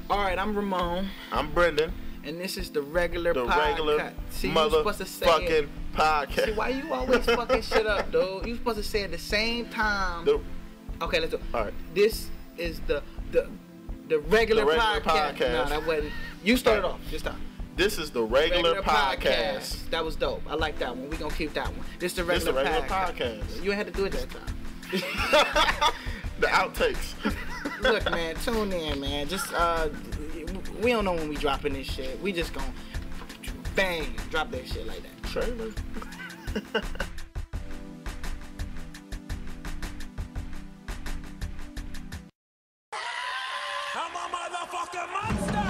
All right, I'm Ramon. I'm Brendan. And this is the regular podcast. See, you supposed to say motherfucking podcast. See, why you always fucking shit up, dude? You supposed to say it at the same time. Okay, let's do it. All right. This is the regular podcast. No, that wasn't. You started off. Just stop. This is the regular podcast. That was dope. I like that one. We gonna keep that one. This is the regular podcast. You ain't had to do it that time. The outtakes. Look, man, tune in, man. Just we don't know when we dropping this shit. We just gonna bang, drop that shit like that. Trailer. I'm a motherfucking monster.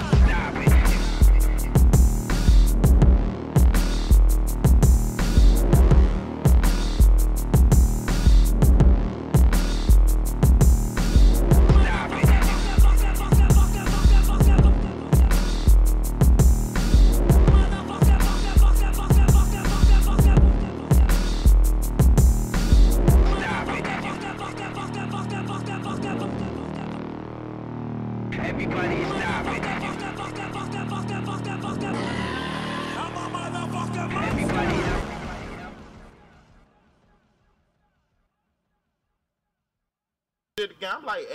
I'm like,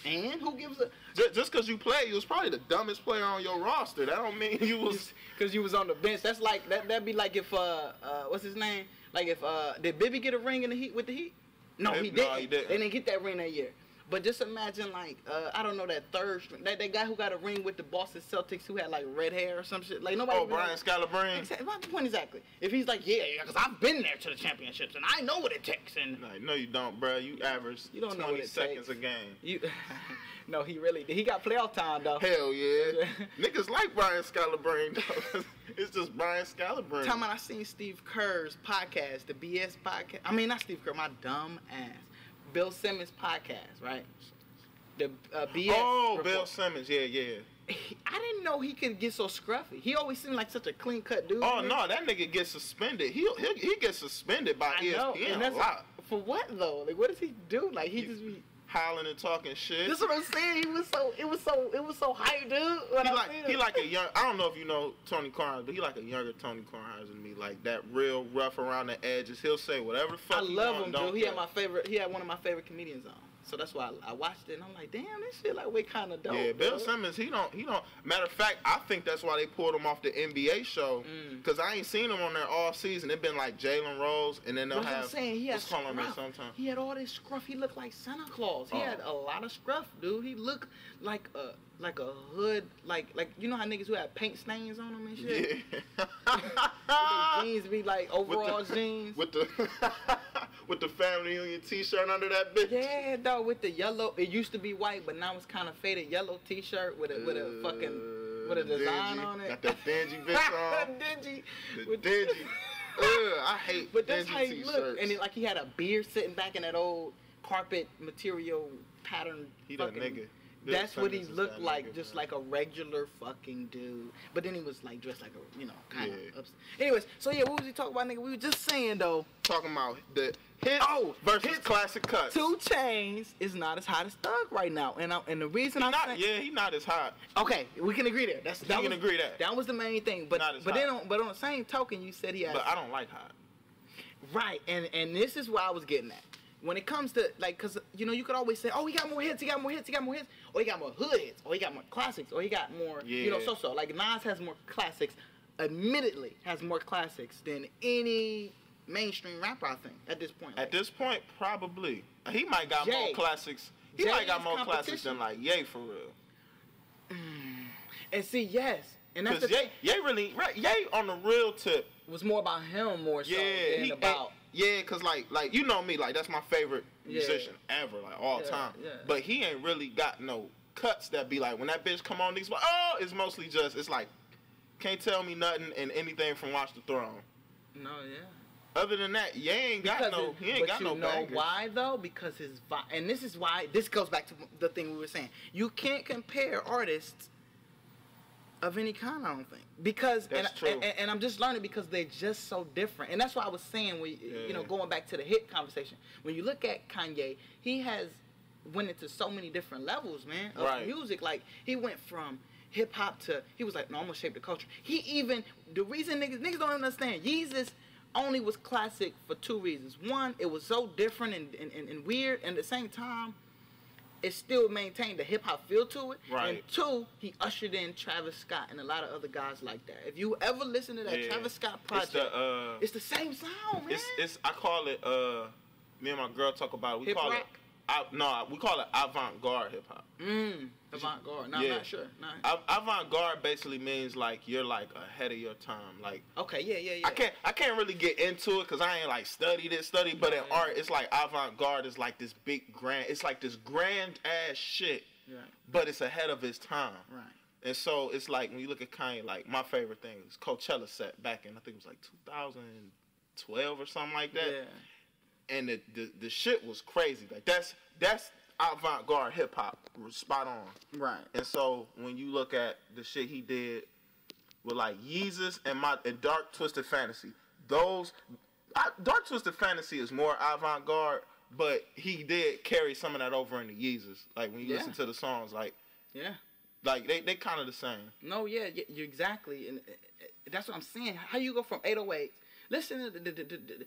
and who gives a just because you play, you was probably the dumbest player on your roster. That don't mean you was because you was on the bench. That's like that'd be like if what's his name? Like if did Bibby get a ring in the Heat with the Heat? No, he didn't. No, he didn't. They didn't get that ring that year. But just imagine like I don't know that third string, that guy who got a ring with the Boston Celtics who had like red hair or some shit. Like nobody. Oh, Brian Scalabrine. Exactly. My point exactly. If he's like, yeah, because I've been there to the championships and I know what it takes. And no, you don't, bro. You average 20 seconds a game. No, he really did. He got playoff time though. Hell yeah. Niggas like Brian Scalabrine though. It's just Brian Scalabrine. Time I seen Steve Kerr's podcast, the BS podcast. I mean, not Steve Kerr, my dumb ass. Bill Simmons podcast, right? The BS. Oh, report. Bill Simmons, yeah. I didn't know he could get so scruffy. He always seemed like such a clean cut dude. Oh no, that nigga gets suspended. He gets suspended by ESPN and that's a lot. For what though? Like, what does he do? Like, he just be howling and talking shit. That's what I'm saying. It was so hype, dude. He like a young. I don't know if you know Tony Kornheiser, but he like a younger Tony Kornheiser than me. Like that real rough around the edges. He'll say whatever the fuck. I love him, dude. He had one of my favorite comedians on. So that's why I watched it and I'm like, damn, this shit like way kind of dope. Yeah, Bill Simmons, he don't. Matter of fact, I think that's why they pulled him off the NBA show. Cause I ain't seen him on there all season. It been like Jalen Rose, and then they'll have. I'm saying, he had scruff. Sometimes. He had all this scruff. He looked like Santa Claus. He had a lot of scruff, dude. He looked like a hood, like you know how niggas who have paint stains on them and shit. Yeah. The jeans be like overall jeans with the with the family union T-shirt under that bitch. Yeah, dog. With the yellow, it used to be white, but now it's kind of faded yellow T-shirt with a design on it. Got that dingy bitch on. Dingy. Dingy. I hate. But that's how he t-shirts. looked, and like he had a beard sitting back in that old carpet material pattern. He that nigga. That's what he looked like, just like a regular fucking dude. But then he was like dressed like a, kind of. Anyways, so yeah, what was he talking about, nigga? We were just saying though. Talking about the hits versus classic cuts. 2 Chainz is not as hot as Thug right now, and the reason he's not as hot. Okay, we can agree there. Agree that. That was the main thing. But then on the same token, you said he had. But I don't like hot. Right, and this is where I was getting at. When it comes to, like, because, you could always say, oh, he got more hits, or he got more hood hits, or he got more classics, or he got more, so. Like, Nas has more classics, admittedly has more classics than any mainstream rapper, I think, at this point. At this point, probably. He might got more classics. He might got more classics than, like, Ye, for real. And see, yes. And that's Ye on the real tip. Was more about him more so than about... Yeah, cause like you know me, like that's my favorite musician ever, like all time. Yeah. But he ain't really got no cuts that be like when that bitch come on these. It's mostly just it's like can't tell me nothing and anything from Watch the Throne. No, yeah. Other than that, he ain't got no bangers. You know why though? Because his vibe, and this is why this goes back to the thing we were saying. You can't compare artists of any kind, I don't think. Because and I'm just learning because they're just so different. And that's why I was saying going back to the hit conversation. When you look at Kanye, he has went into so many different levels, man, of music. Like, he went from hip hop to, he was like, no, I'm gonna shape the culture. He even, the reason niggas don't understand, Yeezus only was classic for two reasons. One, it was so different and weird, and at the same time, it still maintained the hip hop feel to it. Right. And two, he ushered in Travis Scott and a lot of other guys like that. If you ever listen to that Travis Scott project, it's the same sound, man. It's I call it me and my girl talk about it. We call it we call it avant-garde hip hop. Avant-garde. No, I'm not sure. No. Avant-garde basically means like you're like ahead of your time. Like, okay, yeah. I can't really get into it because I ain't like studied, but in art it's like avant-garde is like this big grand. It's like this grand ass shit, but it's ahead of its time. Right. And so it's like when you look at Kanye, like my favorite thing is Coachella set back in I think it was like 2012 or something like that. Yeah. And the shit was crazy. Like that's avant-garde hip hop, spot on. Right. And so when you look at the shit he did with like Yeezus and Dark Twisted Fantasy, Dark Twisted Fantasy is more avant-garde, but he did carry some of that over into Yeezus. Like when you listen to the songs, like like they kind of the same. No, you're exactly, and that's what I'm saying. How you go from 808? Listen to the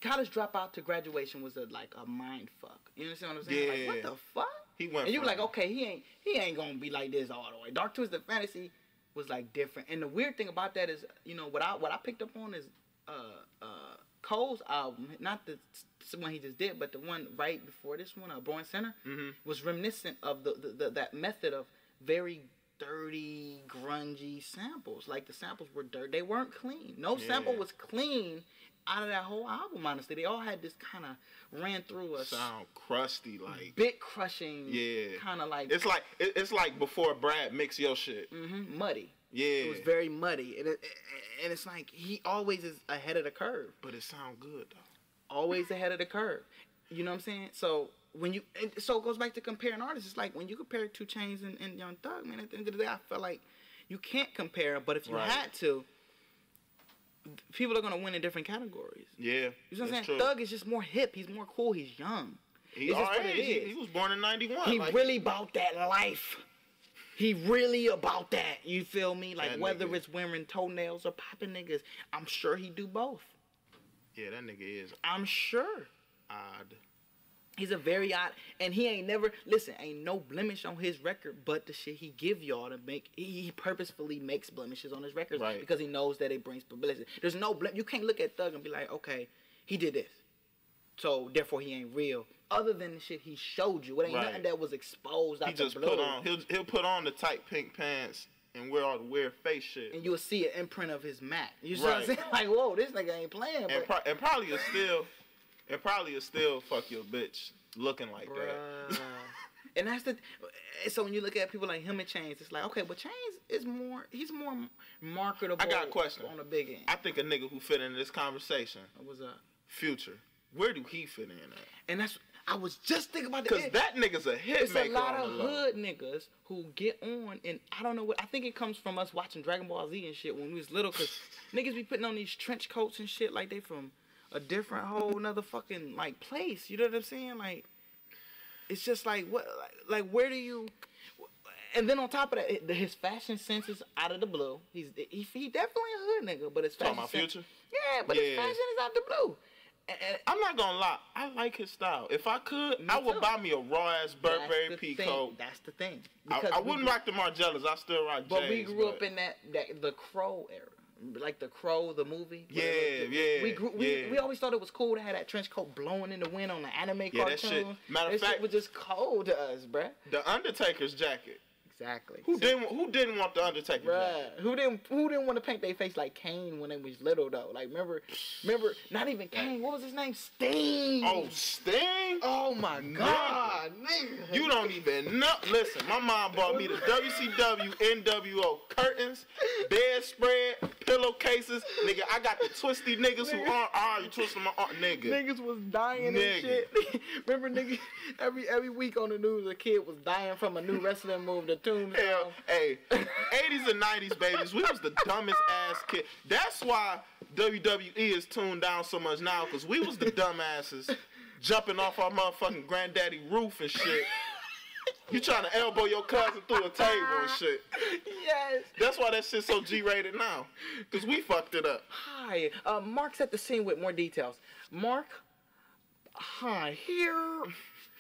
college dropout to graduation was like a mind fuck. You understand what I'm saying? Yeah. Like, what the fuck? He went. And you were like, okay, he ain't gonna be like this all the way. Dark Twisted Fantasy was like different. And the weird thing about that is, you know, what I picked up on is Cole's album, not the one he just did, but the one right before this one, Born Center, was reminiscent of the that method of very dirty, grungy samples. Like the samples were dirty. They weren't clean. No sample was clean out of that whole album, honestly. They all had this kind of ran through a sound crusty, like bit crushing, kind of like it's like before Brad mix your shit, muddy. Yeah, it was very muddy, and it's like he always is ahead of the curve. But it sound good though. Always ahead of the curve. You know what I'm saying? So when you, so it goes back to comparing artists. It's like when you compare 2 Chainz and Young Thug, man. At the end of the day, I feel like you can't compare them. But if you had to, people are gonna win in different categories. Yeah, you know what I'm saying? True. Thug is just more hip. He's more cool. He's young. He was born in '91. He really about that life. He really about that. You feel me? Like that whether it's wearing toenails or popping niggas, I'm sure he do both. Yeah, that nigga is. I'm sure. Odd. He's a very odd, and he ain't never, listen, ain't no blemish on his record, but the shit he give y'all to make, he purposefully makes blemishes on his records because he knows that it brings publicity. There's no you can't look at Thug and be like, okay, he did this, so therefore he ain't real. Other than the shit he showed you, it ain't nothing that was exposed. He just put on, he'll put on the tight pink pants and wear all the weird face shit, and you'll see an imprint of his Mac. You see what I'm saying? Like, whoa, this nigga ain't playing. And probably is still. It probably is still fuck your bitch looking like that. And that's so when you look at people like him and Chainz, it's like, okay, but Chainz is he's more marketable. I got a question on the big end. I think a nigga who fit into this conversation. What's up? Future. Where do he fit in at? And I was just thinking about because that nigga's a hit it's maker. It's a lot of hood niggas who get on, and I don't know what. I think it comes from us watching Dragon Ball Z and shit when we was little, because niggas be putting on these trench coats and shit like they from a different whole another fucking like place. You know what I'm saying? Like, it's just like what, like where do you? And then on top of that, his fashion sense is out of the blue. He definitely a hood nigga, but his fashion talking about Future. Yeah, but his fashion is out the blue. And I'm not gonna lie, I like his style. If I could, I would buy me a raw ass Burberry peacoat. That's the thing. I wouldn't rock the Margielas. I still rock J's. But we grew up in that the Crow era. Like the Crow, the movie. We always thought it was cool to have that trench coat blowing in the wind on the anime cartoon. That shit. Matter of fact, shit was just cold to us, bruh. The Undertaker's jacket. Exactly. Who didn't want the Undertaker's jacket? Who didn't want to paint their face like Kane when they was little though? Like remember, not even Kane. What was his name? Sting. Oh, Sting. Oh my God, nigga. You don't even know. Listen, my mom bought me the WCW NWO curtains, bedspread, pillowcases. Nigga, I got the twisty niggas who aren't. You twisting my arm, nigga. Niggas was dying and shit. Remember, nigga, every week on the news, a kid was dying from a new wrestling move. Hell, hey, 80s and 90s babies, we was the dumbest ass kid. That's why WWE is tuned down so much now, because we was the dumbasses jumping off our motherfucking granddaddy roof and shit. You trying to elbow your cousin through a table and shit. Yes. That's why that shit's so G-rated now. Because we fucked it up. Hi. Mark's at the scene with more details. Mark, hi. Here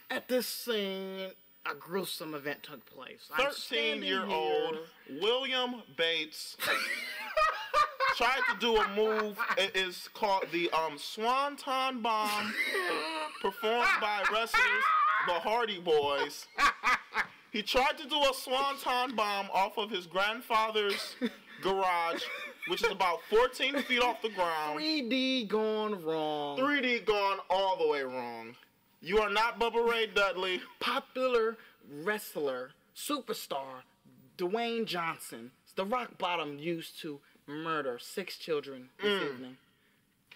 at this scene, a gruesome event took place. 13-year-old William Bates tried to do a move. It is called the Swanton Bomb, performed by wrestlers, the Hardy Boys. He tried to do a Swanton Bomb off of his grandfather's garage, which is about 14 feet off the ground. 3D gone wrong. 3D gone all the way wrong. You are not Bubba Ray Dudley. Popular wrestler, superstar, Dwayne Johnson. The rock bottom used to murder 6 children this evening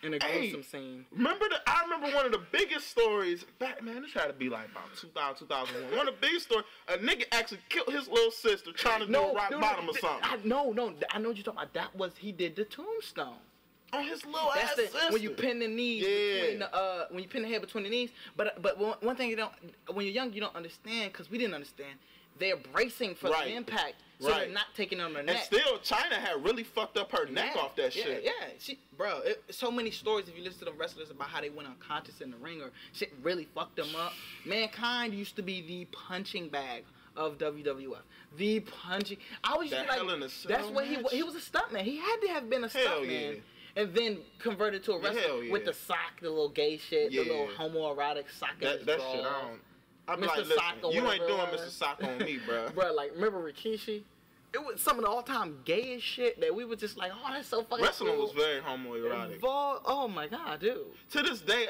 in a gruesome scene. I remember one of the biggest stories back, man, this had to be like about 2000, 2001. One of the biggest stories, a nigga actually killed his little sister trying to do a rock bottom or something. I know what you're talking about. That was, he did the tombstone. On his little ass sister. When you pin the knees between the, when you pin the head between the knees. But one thing you don't, when you're young, you don't understand, because we didn't understand. They're bracing for the impact, so they're not taking it on their neck. And still, China had really fucked up her neck off that shit. Yeah, so many stories if you listen to the wrestlers about how they went unconscious in the ring or shit really fucked them up. Mankind used to be the punching bag of WWF. The punching. I always used to be like, that's what he was a stuntman. He had to have been a stuntman. And then converted to a wrestler with the sock, the little gay shit, the little homoerotic sock in his that drawers. shit, I don't. I'm Mr. like, listen, Sock you ain't doing Mr. Sock on me, bro. Bro, like, remember Rikishi? It was some of the all-time gayest shit that we were just like, oh, that's so fucking Wrestling cool. was very homoerotic. Oh, my God, dude. To this day,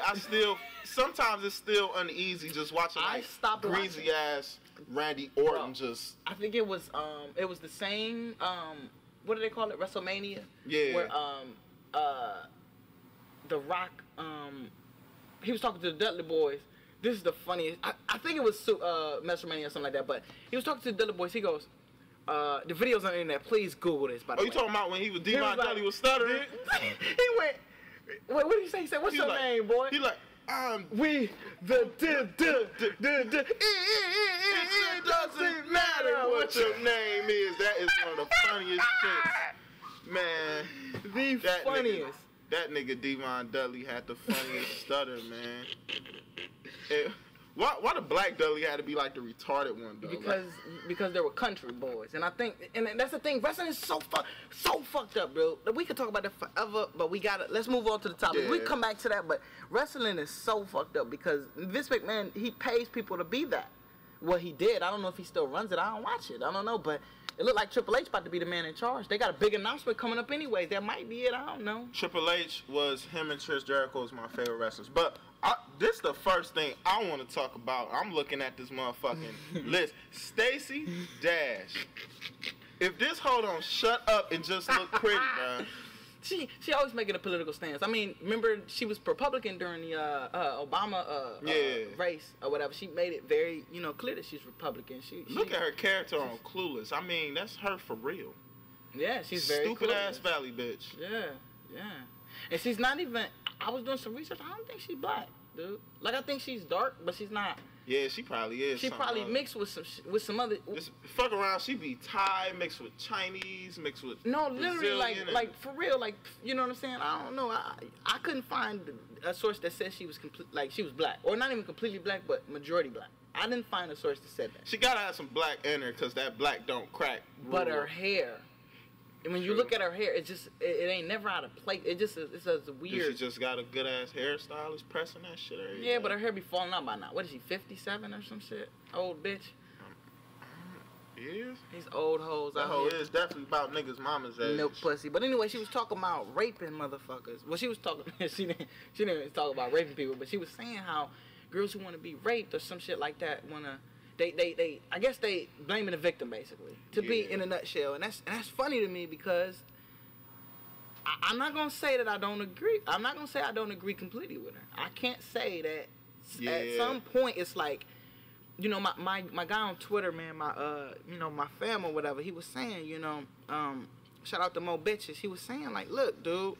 sometimes it's still uneasy just watching, like, greasy-ass Randy Orton just... I think it was the same, what do they call it, WrestleMania? Yeah. Where, The Rock, he was talking to the Dudley Boys. This is the funniest. I think it was WrestleMania or something like that. But he was talking to the Dudley Boys. He goes, the video's on the internet. Please Google this. By the way. You talking about when Devon Dudley was stuttering? He went. What did he say? He said, "What's your name, boy?" He like, we the it doesn't matter what your name is. That is one of the funniest shit, man. The funniest. That nigga Devon Dudley had the funniest stutter, man. Why the black Dudley had to be like the retarded one, though? Because they were country boys, and I think, and that's the thing. Wrestling is so fucked up, bro. We could talk about that forever, but let's move on to the topic. Yeah. We come back to that, but wrestling is so fucked up because Vince McMahon, he pays people to be that. Well, he did. I don't know if he still runs it. I don't watch it. I don't know, but it looked like Triple H about to be the man in charge. They got a big announcement coming up anyway. That might be it. I don't know. Triple H was him and Chris Jericho is my favorite wrestlers. But this is the first thing I want to talk about. I'm looking at this motherfucking list. Stacey Dash. If this hoe don't shut up and just look pretty, bro. She always making a political stance. I mean, remember she was Republican during the Obama race or whatever. She made it very clear that she's Republican. Look at her character on Clueless. I mean, that's her for real. Yeah, she's very stupid clueless. Ass Valley bitch. Yeah. And she's not even. I was doing some research. I don't think she's black, dude. Like I think she's dark, but she's not. Yeah, she probably is. She probably mixed with some other. Just fuck around. She be Thai mixed with Chinese mixed with. No, literally, like for real, like you know what I'm saying. I don't know. I couldn't find a source that said she was she was black, or not even completely black, but majority black. I didn't find a source that said that. She gotta have some black in her, cause that black don't crack. But her hair. And when you look at her hair, it ain't never out of place. It's weird. She just got a good ass hairstylist pressing that shit. Yeah, but her hair be falling out by now. What is she, 57 or some shit? Old bitch. Is? These old hoes that out hoe here. Is definitely about niggas' mama's age. Milk pussy. But anyway, she was talking about raping motherfuckers. Well, she was talking. she didn't even talk about raping people, but she was saying how girls who want to be raped or some shit like that wanna. They I guess they blaming the victim basically to be in a nutshell, and that's funny to me because I'm not gonna say that I don't agree. I'm not gonna say I don't agree completely with her. I can't say that at some point it's like, my guy on Twitter, man, my fam or whatever, he was saying, shout out to Mo Bitches. He was saying like, look, dude.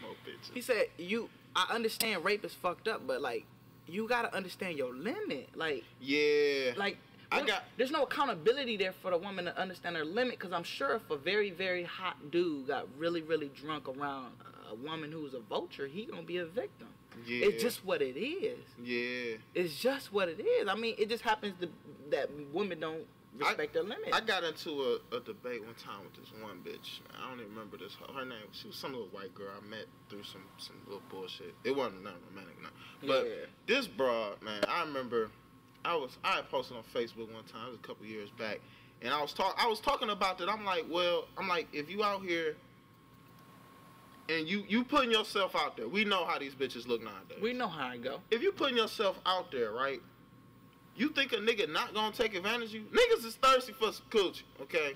Mo Bitches. He said I understand rape is fucked up, but like. you gotta understand your limit. Like, yeah, like there's no accountability there for the woman to understand her limit. Because I'm sure if a very, very hot dude got really, really drunk around a woman who's a vulture, he gonna be a victim. Yeah. It's just what it is. Yeah. It's just what it is. I mean, it just happens that women don't respect their limits. I got into a debate one time with this one bitch. I don't even remember this. Her name, she was some little white girl I met through some little bullshit. It wasn't nothing romantic, no. But this broad, man, I remember I had posted on Facebook one time, it was a couple years back, and I was talking about that. I'm like, if you out here and you putting yourself out there, we know how these bitches look nowadays. We know how it go. If you putting yourself out there, right? You think a nigga not gonna take advantage of you? Niggas is thirsty for some coochie, okay?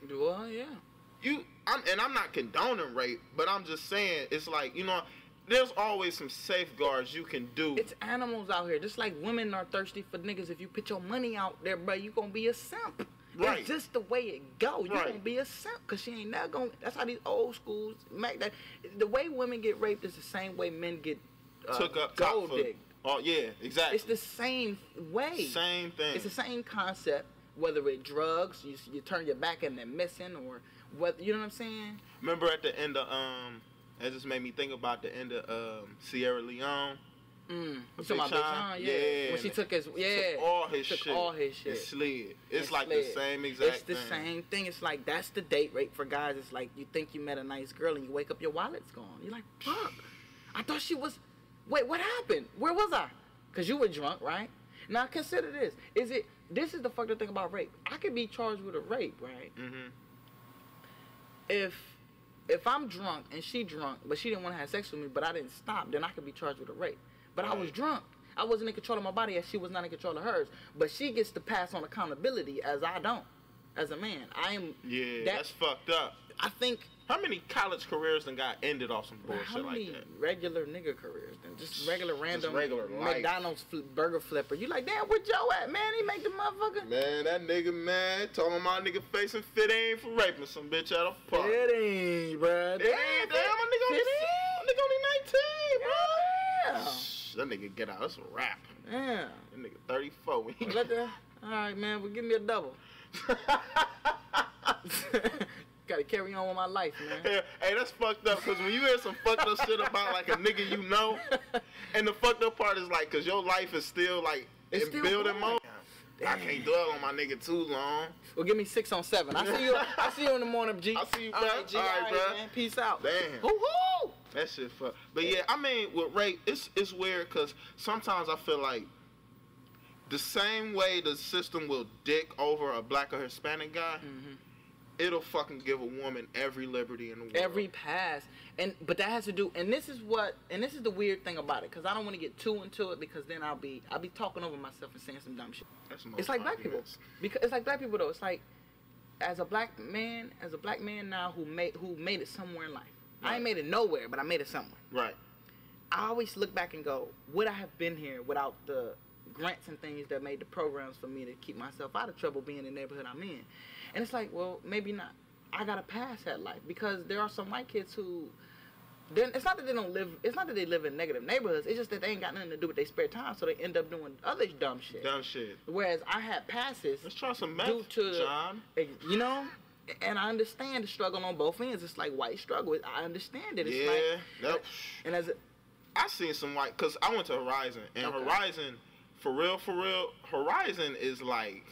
Well, yeah. I'm not condoning rape, but I'm just saying it's like, you know, there's always some safeguards you can do. It's animals out here. Just like women are thirsty for niggas. If you put your money out there, bro, you gonna be a simp. Right. It's just the way it go. You gonna be a simp because she ain't never gonna. That's how these old schools make that. The way women get raped is the same way men get took up gold digged. Oh yeah, exactly. It's the same way. Same thing. It's the same concept. Whether it's drugs, you turn your back and they're missing, or what, you know what I'm saying? Remember at the end of it just made me think about the end of Sierra Leone. You talking about Big Sean? Yeah. When she took his all his shit and slid. It's like the same exact thing. It's the same thing. It's like that's the date rape for guys. It's like you think you met a nice girl and you wake up, your wallet's gone. You're like, fuck. I thought she was. Wait, what happened? Where was I? Because you were drunk, right? Now, consider this. This is the fucked up thing about rape. I could be charged with a rape, right? Mm-hmm. If I'm drunk and she drunk, but she didn't want to have sex with me, but I didn't stop, then I could be charged with a rape. But I was drunk. I wasn't in control of my body as she was not in control of hers. But she gets to pass on accountability as I don't. As a man. I am... Yeah, that's fucked up. I think... How many college careers then got ended off some bullshit like that? How many regular nigga careers then? Just regular random regular McDonald's burger flipper. You like, damn, where Joe at, man? He make the motherfucker. Man, that nigga, man, talking my nigga facing fit ain't for raping some bitch at a party. It ain't, bruh. It ain't, damn, my nigga only 19, bro. Yeah. That nigga get out, that's a rap. Yeah. That nigga 34. All right, man, well, give me a double. Gotta carry on with my life, man. Hey, that's fucked up, because when you hear some fucked up shit about, like, a nigga you know, and the fucked up part is, like, because your life is still, like, in building mode. I can't dwell on my nigga too long. Well, give me 6 on 7. I see you in the morning, G. I see you, bro. All right, G. All right, bro. Man. Peace out. Damn. Woo-hoo! That shit fuck. But, yeah, I mean, with rape, it's weird, because sometimes I feel like the same way the system will dick over a black or Hispanic guy, it'll fucking give a woman every liberty in the world. Every pass. But that has to do, and this is the weird thing about it, because I don't want to get too into it, because then I'll be talking over myself and saying some dumb shit. It's like black people. Because it's like black people though. It's like as a black man now who made it somewhere in life. Right. I ain't made it nowhere, but I made it somewhere. Right. I always look back and go, would I have been here without the grants and things that made the programs for me to keep myself out of trouble being in the neighborhood I'm in? And it's like, well, maybe not. I gotta pass that life, because there are some white kids who, it's not that they don't live. It's not that they live in negative neighborhoods. It's just that they ain't got nothing to do with their spare time, so they end up doing other dumb shit. Dumb shit. Whereas I had passes. Let's try some meth, John. You know, and I understand the struggle on both ends. It's like white struggle. I understand it. It's and I seen some white, cause I went to Horizon, and Horizon, for real, Horizon is like,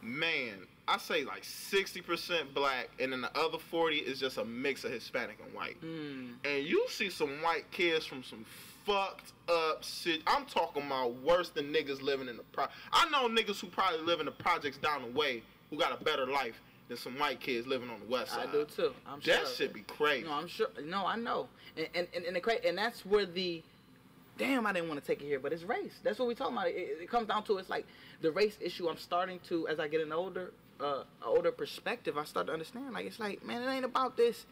man, I say like 60% black, and then the other 40 is just a mix of Hispanic and white. And you see some white kids from some fucked up shit. I'm talking about worse than niggas living in the I know niggas who probably live in the projects down the way who got a better life than some white kids living on the west side. I do too. I'm sure. That shit be crazy. No, I'm sure. No, I know. And that's where the... Damn, I didn't want to take it here, but it's race. That's what we talking about. It comes down to, it's like the race issue. I'm starting to, as I get an older perspective, I start to understand. Like, it's like, man, it ain't about this.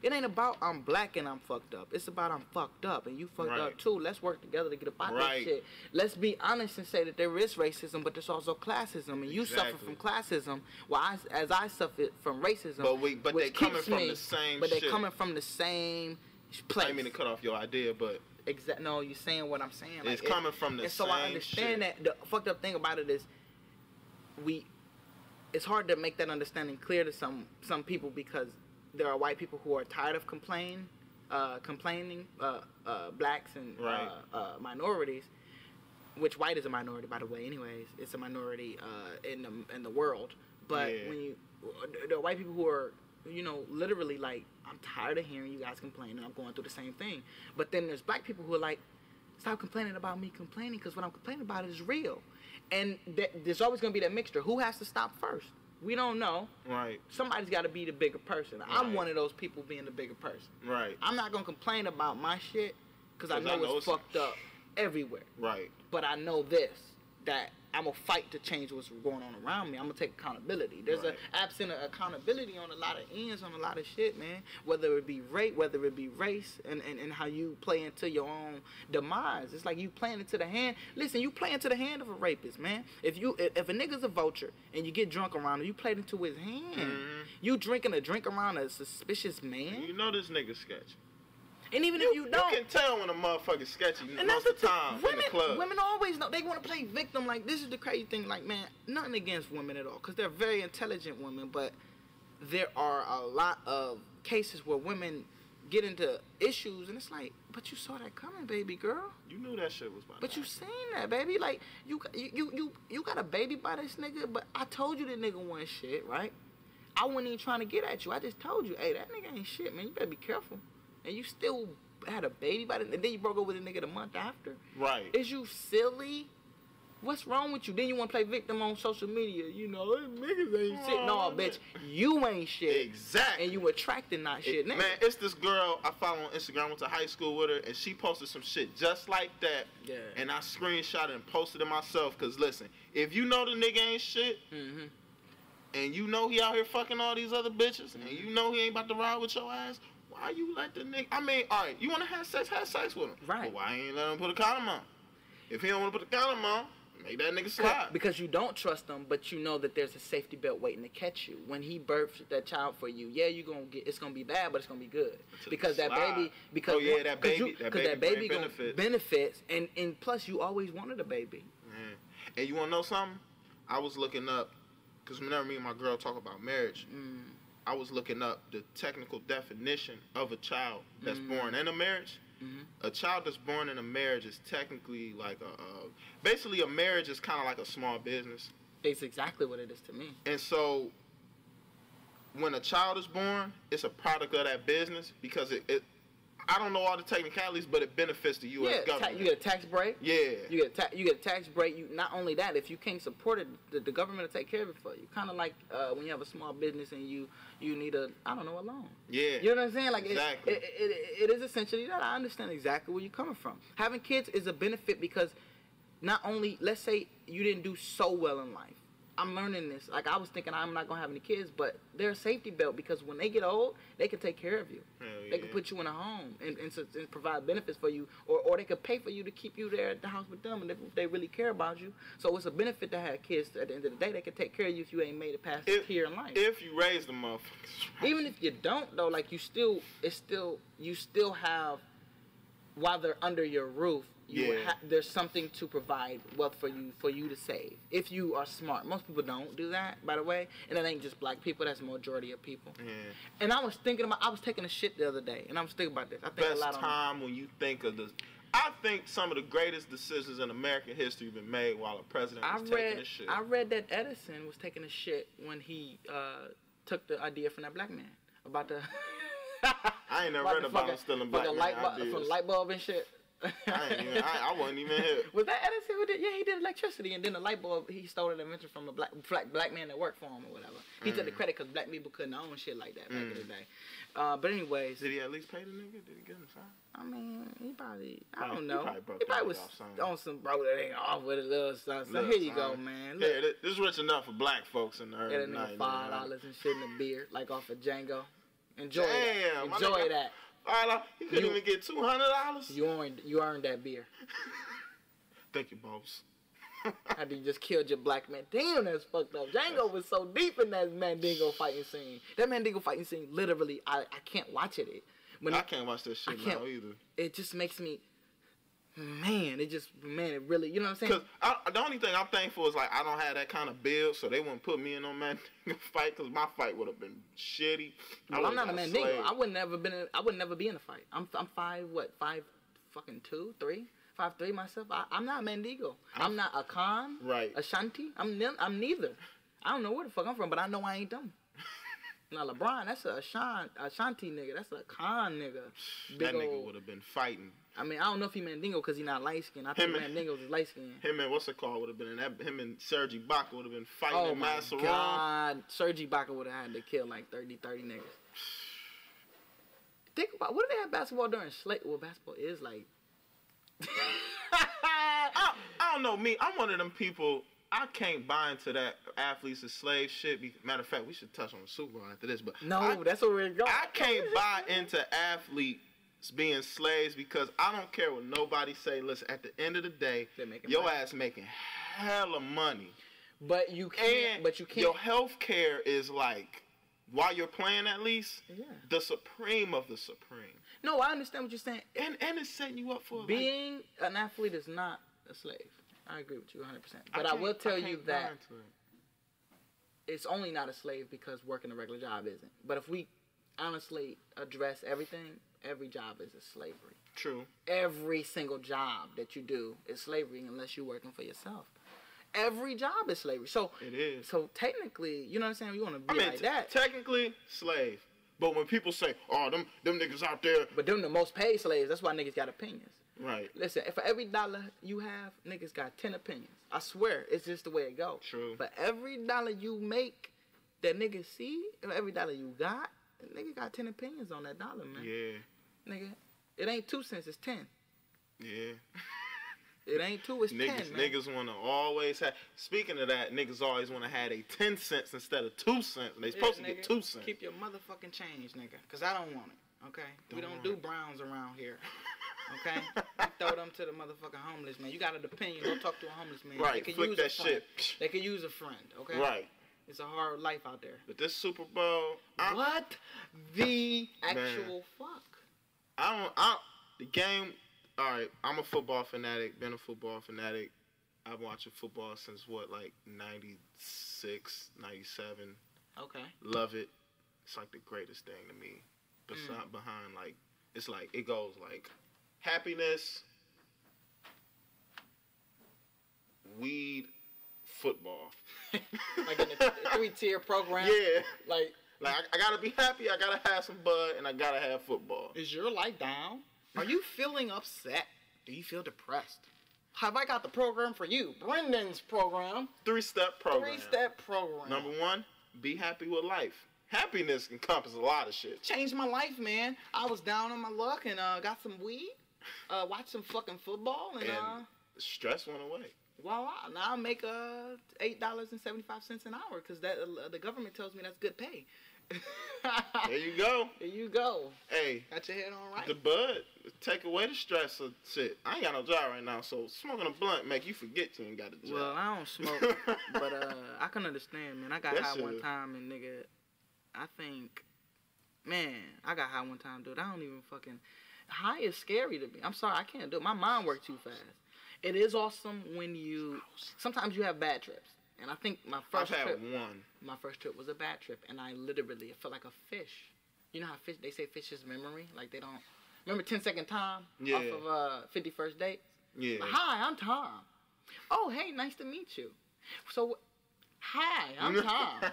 It ain't about I'm black and I'm fucked up. It's about I'm fucked up and you fucked up too. Let's work together to get up out of this shit. Let's be honest and say that there is racism, but there's also classism, and you suffer from classism, while I suffer from racism. But they coming from the same. But they coming from the same place. I didn't mean to cut off your idea, but No, you're saying what I'm saying. It's coming from the same so I understand shit. that. The fucked up thing about it is, it's hard to make that understanding clear to some people because there are white people who are tired of complaining, blacks and minorities, which white is a minority, by the way. Anyways, it's a minority in the world. But when there are white people who are, literally like, I'm tired of hearing you guys complain, and I'm going through the same thing. But then there's black people who are like, stop complaining about me complaining, because what I'm complaining about is real. And there's always going to be that mixture. Who has to stop first? We don't know. Right. Somebody's got to be the bigger person. Right. I'm one of those people being the bigger person. Right. I'm not going to complain about my shit because I know it's fucked up everywhere. Right. But I know this, that I'm going to fight to change what's going on around me. I'm going to take accountability. There's an absent of accountability on a lot of ends, on a lot of shit, man. Whether it be rape, whether it be race, and how you play into your own demise. It's like you playing into the hand. Listen, you play into the hand of a rapist, man. If a nigga's a vulture and you get drunk around him, you played into his hand. Mm-hmm. You drinking a drink around a suspicious man. You know this nigga's sketchy. And even if you don't, you can tell when a motherfucker's sketchy most of the time in the club. Women always know. They want to play victim. Like, this is the crazy thing. Like, man, nothing against women at all, because they're very intelligent women. But there are a lot of cases where women get into issues, and it's like, but you saw that coming, baby girl. You knew that shit was about. But you seen that, baby. Like, you got a baby by this nigga, but I told you the nigga wasn't shit, right? I wasn't even trying to get at you. I just told you, hey, that nigga ain't shit, man. You better be careful. And you still had a baby by the, and then you broke up with a nigga the month after. Right. Is you silly? What's wrong with you? Then you want to play victim on social media. Niggas ain't shit. No, bitch, you ain't shit. Exactly. And you attracting not shit. Man, it's this girl I follow on Instagram. Went to high school with her, and she posted some shit just like that. Yeah. And I screenshot it and posted it myself. Cause listen, if you know the nigga ain't shit, and you know he out here fucking all these other bitches, and you know he ain't about to ride with your ass, why you let the nigga? I mean, all right, you want to have sex with him. Right. But why ain't let him put a condom on? If he don't want to put a condom on, make that nigga slide. Because you don't trust him, but you know that there's a safety belt waiting to catch you. When he births that child for you, it's gonna be bad, but it's gonna be good. Because that baby, that baby gonna benefits, and plus you always wanted a baby. Man. And you wanna know something? I was looking up, because whenever me and my girl talk about marriage, I was looking up the technical definition of a child that's born in a marriage. A child that's born in a marriage is technically like basically a marriage is kind of like a small business. It's exactly what it is to me. And so when a child is born, it's a product of that business because it I don't know all the technicalities, but it benefits the U.S. government. You get a tax break. Yeah. You get a tax break. You not only that, if you can't support it, the government will take care of it for you. Kind of like when you have a small business and you need a loan. Yeah. You know what I'm saying? Like exactly. It is essentially that. I understand exactly where you're coming from. Having kids is a benefit because not only, let's say you didn't do so well in life. I'm learning this. Like, I was thinking I'm not going to have any kids, but they're a safety belt because when they get old, they can take care of you. They can put you in a home and provide benefits for you, or they could pay for you to keep you there at the house with them, and if they really care about you. So it's a benefit to have kids. At the end of the day, they can take care of you if you ain't made it past here in life. If you raise the motherfuckers. Right. Even if you don't, though, like, you still have, while they're under your roof, there's something to provide wealth for you to save if you are smart. Most people don't do that, by the way, and it ain't just black people. That's the majority of people. Yeah. And I was taking a shit the other day, and I was thinking about this. I think best a lot time when you think of this. I think some of the greatest decisions in American history have been made while a president was taking a shit. I read that Edison was taking a shit when he took the idea from that black man about the. I ain't never read about him stealing black man ideas. From the light bulb and shit. I wasn't even here. Was that Edison who did? Yeah, he did electricity, and then the light bulb, he stole an invention from a black man that worked for him or whatever. He took the credit because black people couldn't own shit like that back in the day. But anyways, did he at least pay the nigga? Did he get him signed? I mean, he probably I don't know. He probably was on some bro that ain't off with a little something. So here you go, man. Look. Yeah, this is rich enough for black folks in the early 90s. Get a nigga $5 and shit in a beer, like off of Django. Enjoy that. Enjoy that. He couldn't even get $200. You earned that beer. Thank you, boss. After you just killed your black man. Damn, that's fucked up. Django was so deep in that Mandingo fighting scene. That Mandingo fighting scene, literally, I can't watch it. I can't watch that shit now either. It just makes me man, it really, you know what I'm saying? Because the only thing I'm thankful is, like, I don't have that kind of build, so they wouldn't put me in no Mandingo fight, because my fight would have been shitty. Well, I'm not a Mandingo. I would never be in a fight. I'm 5'3" myself. I'm not a Mandingo. I'm not a Khan. Right. Ashanti. I'm neither. I don't know where the fuck I'm from, but I know I ain't them. Now LeBron, that's a Ashanti nigga. That's a Khan nigga. That nigga would have been fighting. I mean, I don't know if he Mandingo because he not light skinned. I think Mandingos is light skinned. Him and what's it called would have been in that. Him and Serge Ibaka would have been fighting. Oh in my Massaron. God, Serge Ibaka would have had to kill like 30 niggas. Think about, what do they have basketball during slave? Well, basketball is like. I don't know, me. I'm one of them people. I can't buy into that athletes as slave shit. Matter of fact, we should touch on the Super Bowl after this. But no, that's where we're going. I can't buy into athletes being slaves because I don't care what nobody say. Listen, at the end of the day, your ass making hella money. But you can't. Your health care is like, while you're playing at least, the supreme of the supreme. No, I understand what you're saying. And it's setting you up for being an athlete is not a slave. I agree with you 100%. But I will tell you that it's only not a slave because working a regular job isn't. But if we honestly address everything, every job is a slavery. True. Every single job that you do is slavery unless you're working for yourself. Every job is slavery. So it is. So technically, you know what I'm saying? You want to be like that. Technically, slave. But when people say, "Oh, them niggas out there," but them the most paid slaves. That's why niggas got opinions. Right. Listen, if for every dollar you have, niggas got 10 opinions. I swear, it's just the way it goes. True. For every dollar you make, that niggas see, every dollar you got, nigga got 10 opinions on that dollar, man. Yeah. Nigga, it ain't 2 cents, it's 10. Yeah. It ain't 2, it's 10, man. Niggas want to always have. Speaking of that, niggas always want to have a 10 cents instead of 2 cents. They supposed to get 2 cents. Keep your motherfucking change, nigga, because I don't want it, okay? We don't do browns around here, okay? You throw them to the motherfucking homeless, man. You got an opinion, go talk to a homeless man. Right, flick that shit. They could use a friend, okay? Right. It's a hard life out there. But this Super Bowl... What the actual fuck? The game... All right, I'm a football fanatic, been a football fanatic. I've been watching football since, like, 96, 97. Okay. Love it. It's, like, the greatest thing to me. Behind, like, it's like, it goes, like, happiness, weed, football. Like in a 3-tier program? Yeah. Like I gotta be happy, I gotta have some bud, and I gotta have football. Is your life down? Are you feeling upset? Do you feel depressed? Have I got the program for you? Brendan's program. 3-step program. 3-step program. Number 1, be happy with life. Happiness encompasses a lot of shit. Changed my life, man. I was down on my luck and got some weed, watched some fucking football, and stress went away. Voila! Now I make $8.75 an hour because the government tells me that's good pay. There you go. There you go. Hey, got your head on right. The bud take away the stress of shit. I ain't got no job right now, so smoking a blunt make you forget you ain't got a job. Well, I don't smoke, but I can understand, man. I got high one time, and nigga, I think, man, I got high one time, dude. I don't even fucking. High is scary to me. I'm sorry, I can't do it. My mind works too fast. It is awesome when you. Sometimes you have bad trips. And I think my first trip was a bad trip, and I literally felt like a fish. You know how fish? They say fish's memory, like they don't remember 10-second time off of 51st dates. Yeah. Like, hi, I'm Tom. Oh, hey, nice to meet you. So, hi, I'm Tom.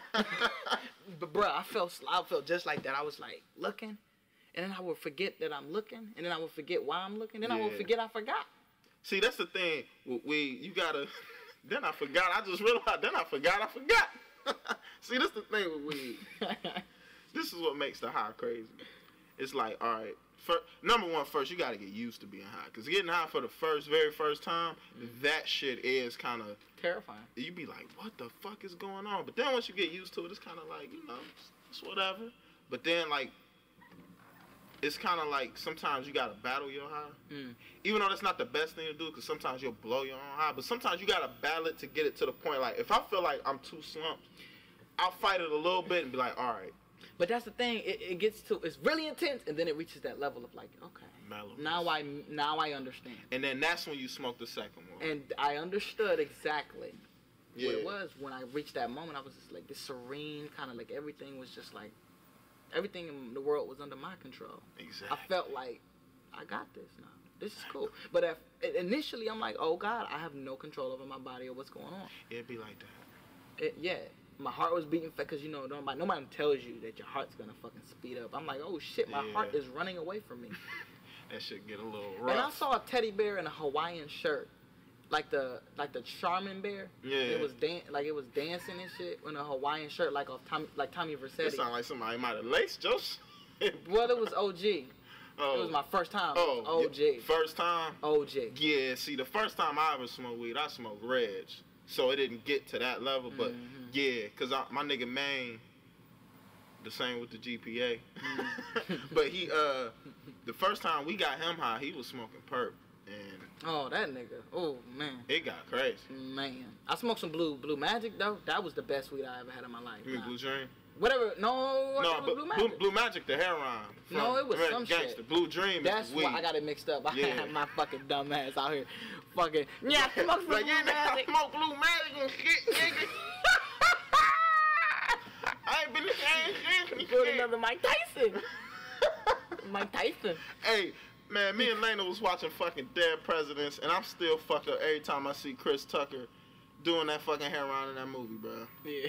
But bruh, I felt just like that. I was like looking, and then I would forget that I'm looking, and then I would forget why I'm looking, then I would forget I forgot. See, that's the thing. You gotta. Then I forgot. I just realized. Then I forgot. See, that's the thing with weed. This is what makes the high crazy. It's like, all right. Number 1, first you gotta get used to being high, cause getting high for the very first time, that shit is kind of terrifying. You be like, what the fuck is going on? But then once you get used to it, it's kind of like, it's whatever. But then like. It's kind of like sometimes you gotta battle your high, even though that's not the best thing to do, because sometimes you'll blow your own high. But sometimes you gotta battle it to get it to the point. Like if I feel like I'm too slumped, I'll fight it a little bit and be like, all right. But that's the thing. It gets to, it's really intense, and then it reaches that level of like, okay, mellow. Now I understand. And then that's when you smoke the second one. And I understood exactly what it was when I reached that moment. I was just like this serene kind of like everything was just like everything in the world was under my control. Exactly. I felt like I got this now. This is cool. But initially I'm like, oh God, I have no control over my body or what's going on. It'd be like that. Yeah. My heart was beating fast because, you know, nobody tells you that your heart's going to fucking speed up. I'm like, oh, shit, my heart is running away from me. That shit get a little rough. And I saw a teddy bear in a Hawaiian shirt, like the Charmin bear. Yeah. It was dancing and shit in a Hawaiian shirt like Tommy Vercetti. It sounded like somebody might have laced your shit. Well, it was OG. Oh. It was my first time. Oh, OG. First time? OG. Yeah, see, the first time I ever smoked weed, I smoked Reg. So it didn't get to that level, but yeah, because my nigga Maine, the same with the GPA. But he, the first time we got him high, he was smoking perp. And oh, that nigga. Oh, man. It got crazy. Man. I smoked some Blue Magic, though. That was the best weed I ever had in my life. You mean Blue Dream? Whatever. No, but Blue Magic. Blue Magic, the heroin. No, it was some gangster. shit. Blue Dream That's is the weed. why I got it mixed up. I had my fucking dumb ass out here. Fucking, yeah, I smoke some like, Blue Magic. I smoke Blue Magic and shit, nigga. I ain't been the same shit. Put another Mike Tyson. Mike Tyson. Hey, man, me and Lena was watching fucking Dead Presidents, and I'm still fucked up every time I see Chris Tucker doing that fucking heroin in that movie, bro. Yeah.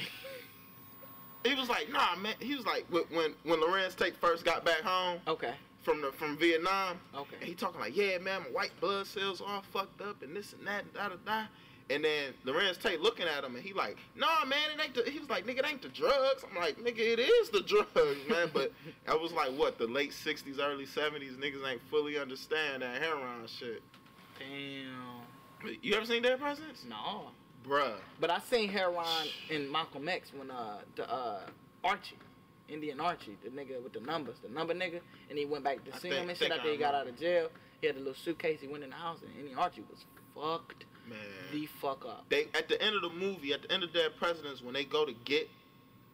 He was like, nah, man. He was like, when Lorenz Tate first got back home. Okay. From Vietnam. Okay. And he talking like, yeah, man, my white blood cells all fucked up and this and that and da-da-da. And then Lorenz Tate looking at him and he like, nah, man, it ain't he was like, nigga, it ain't the drugs. I'm like, nigga, it is the drugs, man. But I was like, what, the late 60s, early 70s, niggas ain't fully understand that heroin shit. Damn. You ever seen Dead Presidents? No. Bruh. But I seen heroin in Malcolm X when Archie. Indian Archie, the nigga with the number nigga, and he went back to see him and shit after he got out of jail. He had a little suitcase, he went in the house, and Indian Archie was fucked the fuck up. They at the end of the movie, at the end of Dead Presidents, when they go to get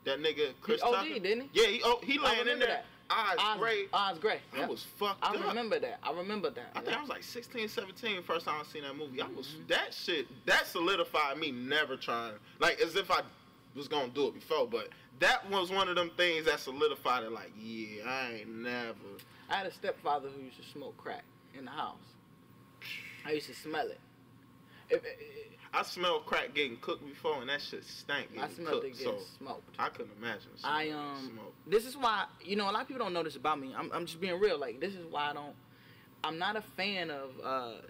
that nigga Chris Tucker. Tucker. Didn't he? Yeah, he laying in there. Eyes gray. Eyes gray. I was fucked up. I remember that. I think I was like 16, 17 first time I seen that movie. I was that shit. That solidified me never trying. Like as if I was gonna do it before, but that was one of them things that solidified it. Like, yeah, I ain't never. I had a stepfather who used to smoke crack in the house. I used to smell it. I smelled crack getting cooked before, and that shit stank. I smelled it getting smoked. I couldn't imagine. Smoke. This is why, you know, a lot of people don't know this about me. I'm just being real. Like, this is why I'm not a fan of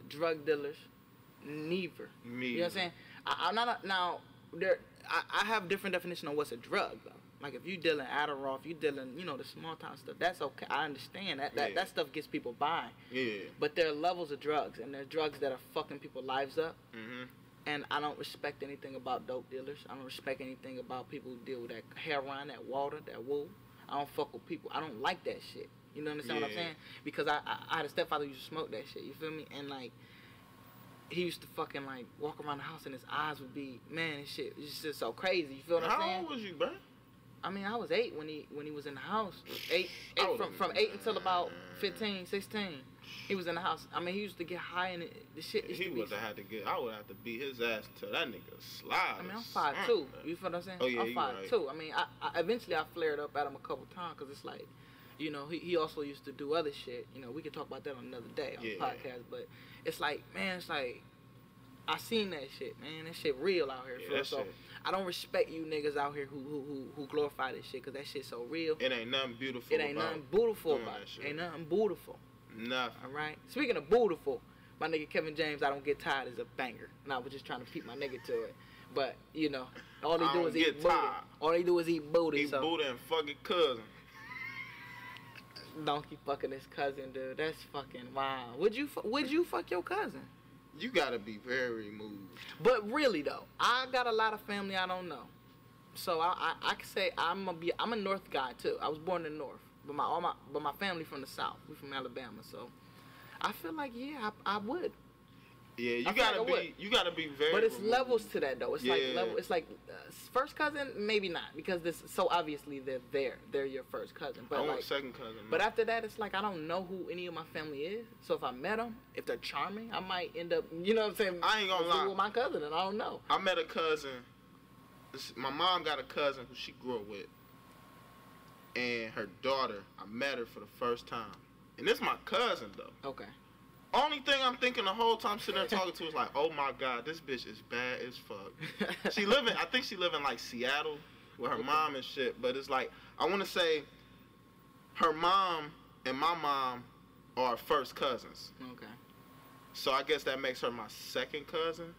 drug dealers. Neither. Me. You know what I'm saying? I'm not I have different definition of what's a drug though. Like if you dealing Adderall, if you dealing, you know, the small town stuff, that's okay. I understand that stuff gets people by. Yeah. But there are levels of drugs, and there are drugs that are fucking people's lives up. Mm-hmm. And I don't respect anything about dope dealers. I don't respect anything about people who deal with that heroin, that water, that woo. I don't fuck with people. I don't like that shit. You know what I'm saying? Because I had a stepfather who used to smoke that shit. You feel me? And like, he used to fucking like walk around the house and his eyes would be, man, this shit is just so crazy. You feel what I'm saying? How old was you, bro? I mean, I was 8 when he was in the house. From 8 until about 15, 16. He was in the house. I mean, he used to get high and the shit. He would have had to get. I would have to beat his ass until that nigga slide. I mean, I'm 5'2". You feel what I'm saying? Oh yeah, I'm 5'2". Right. I mean, I eventually I flared up at him a couple times because it's like, you know, he also used to do other shit. You know, we could talk about that on another day on the podcast. But it's like, man, it's like, I seen that shit, man. That shit real out here. Yeah, so I don't respect you niggas out here who glorify this shit because that shit's so real. It ain't nothing beautiful. It ain't nothing beautiful about it. Ain't nothing beautiful. Nothing. All right. Speaking of beautiful, my nigga Kevin James, I Don't Get Tired is a banger, and I was just trying to keep my nigga to it. But you know, all they do is eat booty. All they do is eat booty. Eat booty and fucking cousin. Donkey fucking his cousin, dude. That's fucking wild. Would you fuck your cousin? You gotta be very moved. But really though, I got a lot of family I don't know, so I can say I'm a North guy too. I was born in the North, but my family from the South. We from Alabama, so I feel like I would. Yeah, you gotta be very. But it's removed. levels to that though. It's like first cousin, maybe not, because this so obviously they're your first cousin. But I want like second cousin. But after that, it's like I don't know who any of my family is. So if I met them, if they're charming, I might end up, you know what I'm saying? I ain't gonna lie. With my cousin, and I don't know. I met a cousin. My mom got a cousin who she grew up with, and her daughter. I met her for the first time, and this my cousin though. Okay. Only thing I'm thinking the whole time sitting there talking to is like, oh my God, this bitch is bad as fuck. I think she live in like Seattle with her mom and shit. But it's like, I want to say her mom and my mom are first cousins. Okay. So I guess that makes her my second cousin.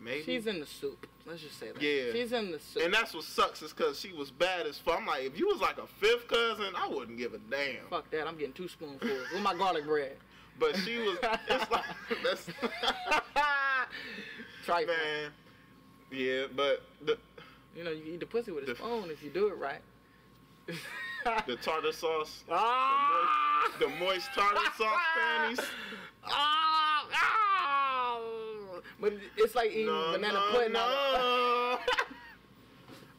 Maybe. She's in the soup. Let's just say that. Yeah. She's in the soup. And that's what sucks is because she was bad as fuck. I'm like, if you was like a fifth cousin, I wouldn't give a damn. Fuck that. I'm getting 2 spoonfuls. With my garlic bread. But she was, it's like, that's... Try man. Yeah, but... You know, you eat the pussy with a spoon if you do it right. The tartar sauce. Ah! The moist tartar sauce panties. But it's like eating banana pudding.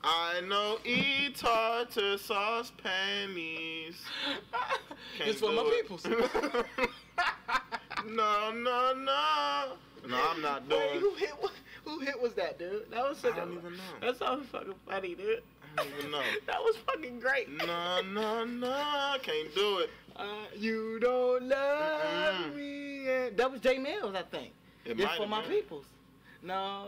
I know eat tartar sauce panties. Just for my peoples. No. No, I'm not doing. Wait, who hit was that, dude? That was such I don't even know. That sounds fucking funny, dude. I don't even know. That was fucking great. No, can't do it. You don't love me. That was Jay Mills, I think. It Just might for have my been. peoples. No.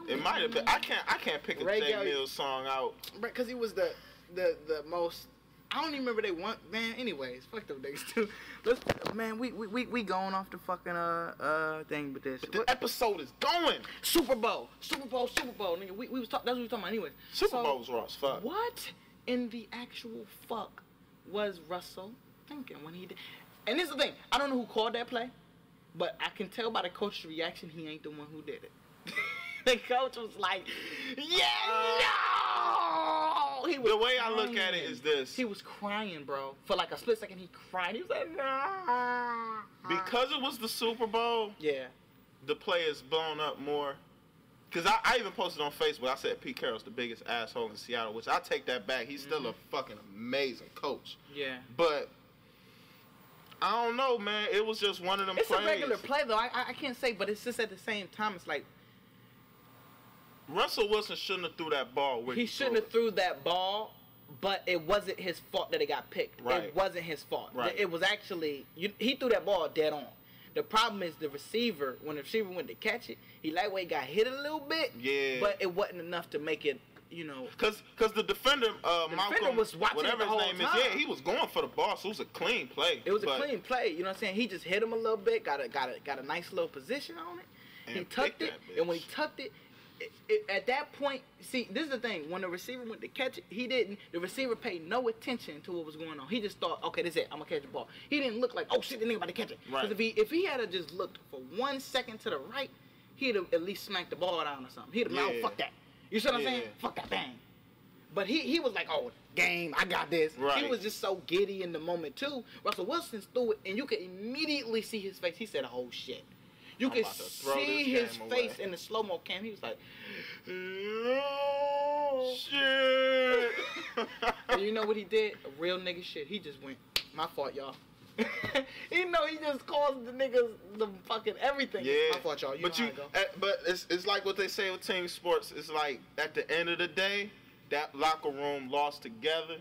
It might have been. I can't pick a Jay Mills song out. Because he was the most. I don't even remember they want. Man, anyways, fuck them niggas too. Man, we going off the fucking thing with this. But the episode is going. Superbowl, nigga. We was talking. That's what we was talking about, anyways. Super Bowl was raw as fuck. What in the actual fuck was Russell thinking when he did? And this is the thing. I don't know who called that play, but I can tell by the coach's reaction he ain't the one who did it. The coach was like, "Yeah, no." He was the way crying. I look at it is this. He was crying, bro. For like a split second, he cried. He was like, "No." Because it was the Super Bowl. Yeah. The play is blown up more. Because I even posted on Facebook, I said Pete Carroll's the biggest asshole in Seattle, which I take that back. He's still a fucking amazing coach. Yeah. But I don't know, man. It was just one of them plays. It's a regular play, though. I can't say, but it's just at the same time, it's like, Russell Wilson shouldn't have threw that ball. He shouldn't have threw that ball, but it wasn't his fault that it got picked. Right. It wasn't his fault. Right. It was actually, he threw that ball dead on. The problem is the receiver, when the receiver went to catch it, he lightweight got hit a little bit, but it wasn't enough to make it, you know. Because the defender, Malcolm, was watching whatever the whole his name time. is, he was going for the ball, so it was a clean play. It was a clean play, you know what I'm saying? He just hit him a little bit, got a nice little position on it. And he tucked it, and when he tucked it, at that point, see, this is the thing. When the receiver went to catch it, the receiver paid no attention to what was going on. He just thought, okay, this is it. I'm going to catch the ball. He didn't look like, oh, shit, the nigga about to catch it. Because if he had just looked for 1 second to the right, he'd have at least smacked the ball down or something. He'd have been, oh, fuck that. You see what I'm saying? Fuck that, bang. But he was like, oh, game, I got this. Right. He was just so giddy in the moment, too. Russell Wilson threw it, and you could immediately see his face. He said, oh, shit. You could see his face in the slow-mo cam. He was like, no. Shit. And you know what he did? A real nigga shit. He just went, my fault, y'all. You know, he just calls the niggas the fucking everything. Yeah. My fault, y'all. But it's like what they say with team sports. It's like, at the end of the day, that locker room lost together.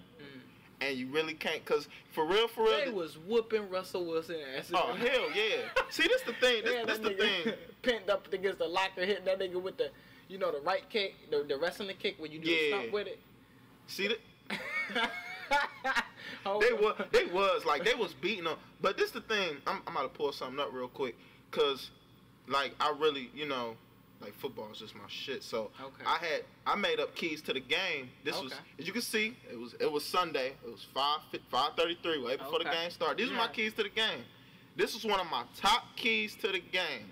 And you really can't, because for real. They was whooping Russell Wilson ass. Oh, hell yeah. See, this the thing. This the thing. Pinned up against the locker, hitting that nigga with the, you know, the right kick, the wrestling kick where you do the stump with it. See that? They was beating them. But this the thing. I'm about to pull something up real quick, because, like, I really, you know, like, football is just my shit. So I made up keys to the game. This was, as you can see, it was Sunday. It was 5:33, right before the game started. These were my keys to the game. This was one of my top keys to the game.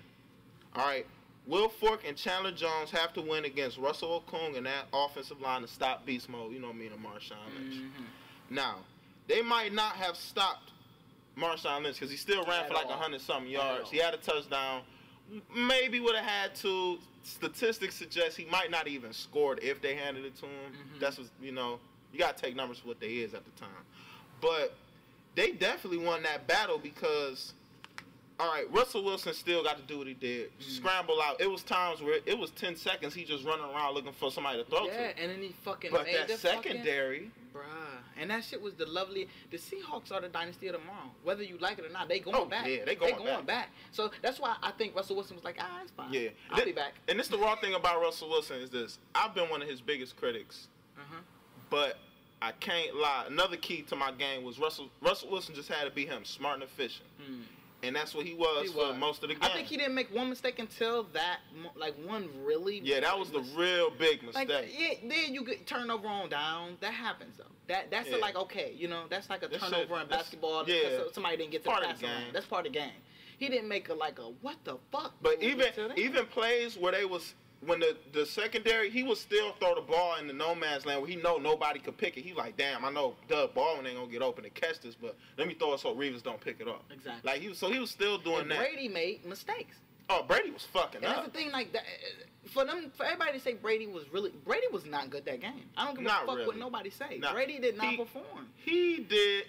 All right, Will Fork and Chandler Jones have to win against Russell Okung and that offensive line to stop beast mode. You know me and Marshawn mentioned. Now, they might not have stopped Marshawn Lynch because he still ran for like 100-something yards. He had a touchdown. Maybe would have had to. Statistics suggest he might not even scored if they handed it to him. That's what, you know, you got to take numbers for what they is at the time. But they definitely won that battle because, all right, Russell Wilson still got to do what he did. Scramble out. It was times where it was 10 seconds he just running around looking for somebody to throw to. Yeah, and then he fucking but made that secondary. Bruh. And that shit was the Seahawks are the dynasty of tomorrow. Whether you like it or not, they going back. Yeah, they going back. So that's why I think Russell Wilson was like, it's fine. Yeah. I'll be back. And this the raw thing about Russell Wilson is this. I've been one of his biggest critics. But I can't lie. Another key to my game was Russell Wilson just had to be him, smart and efficient. And that's what he was for most of the game. I think he didn't make one mistake until that, like one really. Yeah, that was the real big mistake. Like, then you get turnover on down. That happens though. That's like okay, you know, that's like a turnover in basketball because somebody didn't get to the pass around. That's part of the game. He didn't make a what the fuck. But even plays where they was. When the secondary, he would still throw the ball in the no man's land where he know nobody could pick it. He like, damn, I know Doug Baldwin ain't gonna get open and catch this, but let me throw it so Reeves don't pick it up. Exactly. Like he was still doing that. Brady made mistakes. Oh, Brady was fucking up. That's the thing, like that. For everybody to say Brady was not good that game. I don't give a fuck what nobody say. Brady did not perform. He did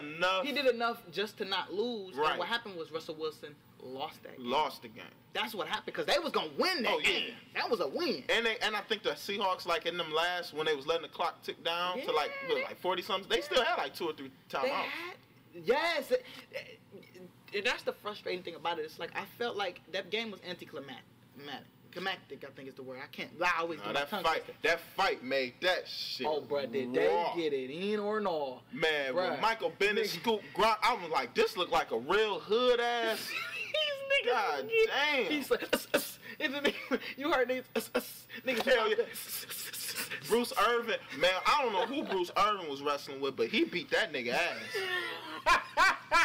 enough. He did enough just to not lose. Right. And what happened was Russell Wilson lost that game. Lost the game. That's what happened because they was gonna win that game. That was a win. And I think the Seahawks, like in them last when they was letting the clock tick down to like 40 something, they still had like 2 or 3 timeouts. Yes. That's the frustrating thing about it. It's like I felt like that game was anticlimactic. Climactic, I think is the word. I always do that fight made that shit. Oh, bro, did they get it in or no? Man, when Michael Bennett scooped Gronk, I was like, this look like a real hood ass. These niggas. God damn. He's like, you heard these niggas. Hell yeah. Bruce Irvin, man, I don't know who Bruce Irvin was wrestling with, but he beat that nigga ass.